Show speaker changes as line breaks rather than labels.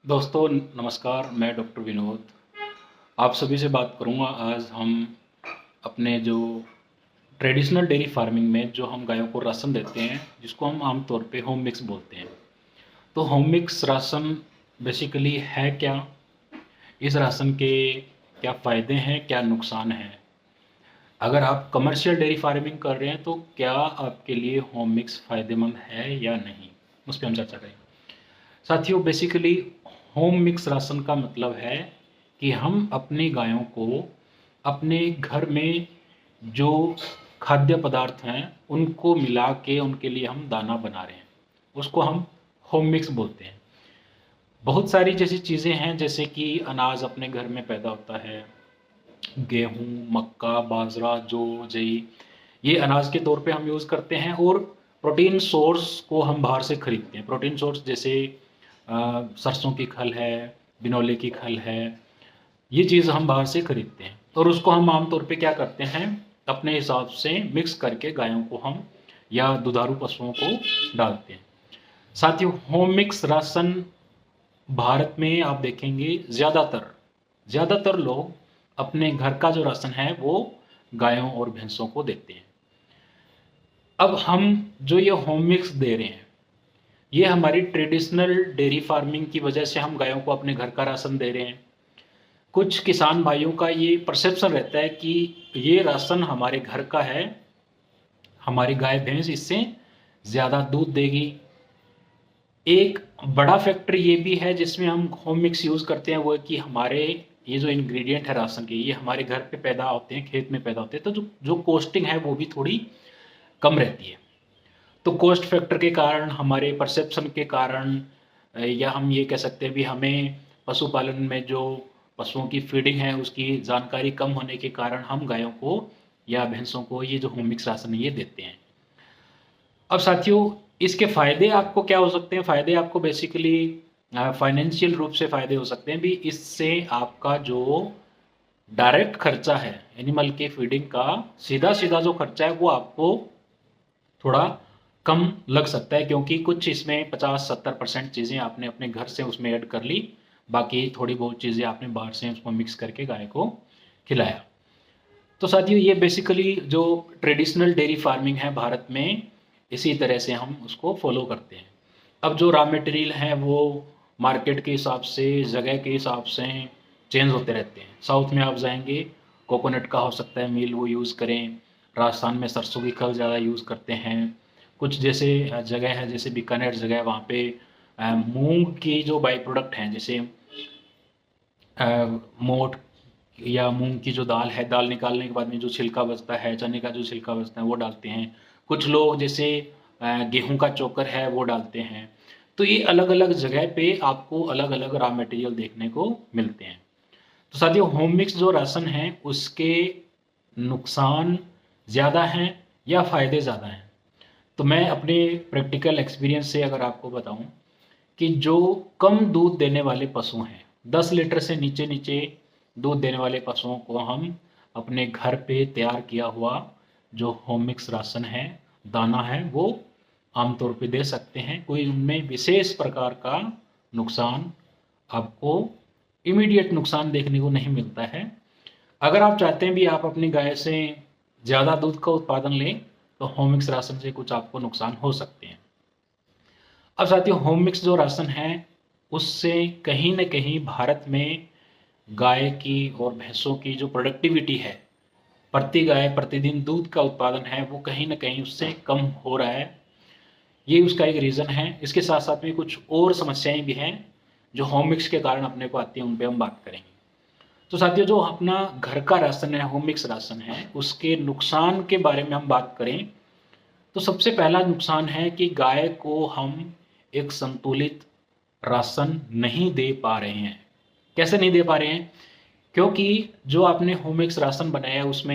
दोस्तों नमस्कार, मैं डॉक्टर विनोद आप सभी से बात करूंगा। आज हम अपने जो ट्रेडिशनल डेयरी फार्मिंग में जो हम गायों को राशन देते हैं, जिसको हम आम तौर पे होम मिक्स बोलते हैं। तो होम मिक्स राशन बेसिकली है क्या, इस राशन के क्या फ़ायदे हैं, क्या नुकसान हैं। अगर आप कमर्शियल डेयरी फार्मिंग कर रहे हैं तो क्या आपके लिए होम मिक्स फ़ायदेमंद है या नहीं, उस पर हम चर्चा करेंगे। साथियों, बेसिकली होम मिक्स राशन का मतलब है कि हम अपनी गायों को अपने घर में जो खाद्य पदार्थ हैं उनको मिला के उनके लिए हम दाना बना रहे हैं, उसको हम होम मिक्स बोलते हैं। बहुत सारी जैसी चीज़ें हैं, जैसे कि अनाज अपने घर में पैदा होता है, गेहूँ, मक्का, बाजरा, जौ, जई, ये अनाज के तौर पे हम यूज़ करते हैं। और प्रोटीन सोर्स को हम बाहर से खरीदते हैं। प्रोटीन सोर्स जैसे सरसों की खल है, बिनौले की खल है, ये चीज़ हम बाहर से खरीदते हैं और उसको हम आमतौर पे क्या करते हैं, अपने हिसाब से मिक्स करके गायों को हम या दुधारू पशुओं को डालते हैं। साथियों, होम मिक्स राशन भारत में आप देखेंगे ज़्यादातर लोग अपने घर का जो राशन है वो गायों और भैंसों को देते हैं। अब हम जो ये होम मिक्स दे रहे हैं, ये हमारी ट्रेडिशनल डेयरी फार्मिंग की वजह से हम गायों को अपने घर का राशन दे रहे हैं। कुछ किसान भाइयों का ये परसेप्शन रहता है कि ये राशन हमारे घर का है, हमारी गाय भैंस इससे ज़्यादा दूध देगी। एक बड़ा फैक्टर ये भी है जिसमें हम होम मिक्स यूज़ करते हैं, वो है कि हमारे ये जो इंग्रेडिएंट है राशन के, ये हमारे घर पे पैदा होते हैं, खेत में पैदा होते हैं, तो जो जो कॉस्टिंग है वो भी थोड़ी कम रहती है। तो कॉस्ट फैक्टर के कारण, हमारे परसेप्शन के कारण, या हम ये कह सकते हैं भी हमें पशुपालन में जो पशुओं की फीडिंग है उसकी जानकारी कम होने के कारण हम गायों को या भैंसों को ये जो होम मिक्स राशन है ये देते हैं। अब साथियों, इसके फ़ायदे आपको क्या हो सकते हैं? फ़ायदे आपको बेसिकली फाइनेंशियल रूप से फ़ायदे हो सकते हैं भी। इससे आपका जो डायरेक्ट खर्चा है एनिमल के फीडिंग का, सीधा सीधा जो खर्चा है वो आपको थोड़ा कम लग सकता है, क्योंकि कुछ इसमें 50-70% चीज़ें आपने अपने घर से उसमें ऐड कर ली, बाकी थोड़ी बहुत चीज़ें आपने बाहर से उसको मिक्स करके गाय को खिलाया। तो साथियों, ये बेसिकली जो ट्रेडिशनल डेयरी फार्मिंग है भारत में, इसी तरह से हम उसको फॉलो करते हैं। अब जो रॉ मटेरियल हैं वो मार्केट के हिसाब से, जगह के हिसाब से चेंज होते रहते हैं। साउथ में आप जाएंगे, कोकोनट का हो सकता है मील वो यूज़ करें। राजस्थान में सरसों की खल ज़्यादा यूज़ करते हैं। कुछ जैसे जगह है, जैसे बीकानेर जगह है, वहाँ पे मूंग की जो बाई प्रोडक्ट हैं, जैसे मोठ या मूंग की जो दाल है, दाल निकालने के बाद में जो छिलका बचता है, चने का जो छिलका बचता है वो डालते हैं। कुछ लोग जैसे गेहूं का चोकर है वो डालते हैं। तो ये अलग अलग जगह पे आपको अलग अलग रॉ मटेरियल देखने को मिलते हैं। तो साथियों, होम मिक्स जो राशन है उसके नुकसान ज़्यादा हैं या फ़ायदे ज़्यादा हैं? तो मैं अपने प्रैक्टिकल एक्सपीरियंस से अगर आपको बताऊं कि जो कम दूध देने वाले पशु हैं, 10 लीटर से नीचे नीचे दूध देने वाले पशुओं को हम अपने घर पे तैयार किया हुआ जो होम मिक्स राशन है, दाना है, वो आमतौर पे दे सकते हैं। कोई उनमें विशेष प्रकार का नुकसान आपको, इमीडिएट नुकसान देखने को नहीं मिलता है। अगर आप चाहते हैं भी आप अपनी गाय से ज़्यादा दूध का उत्पादन लें, तो होम मिक्स राशन से कुछ आपको नुकसान हो सकते हैं। अब साथियों, होम मिक्स जो राशन है उससे कहीं न कहीं भारत में गाय की और भैंसों की जो प्रोडक्टिविटी है, प्रति गाय प्रतिदिन दूध का उत्पादन है, वो कहीं न कहीं उससे कम हो रहा है। ये उसका एक रीज़न है। इसके साथ साथ में कुछ और समस्याएं भी हैं जो होम मिक्स के कारण अपने को आती हैं, उन पे हम बात करेंगे। तो साथियों, जो अपना घर का राशन है, होम मिक्स राशन है, उसके नुकसान के बारे में हम बात करें तो सबसे पहला नुकसान है कि गाय को हम एक संतुलित राशन नहीं दे पा रहे हैं। कैसे नहीं दे पा रहे हैं? क्योंकि जो आपने होम मिक्स राशन बनाया है उसमें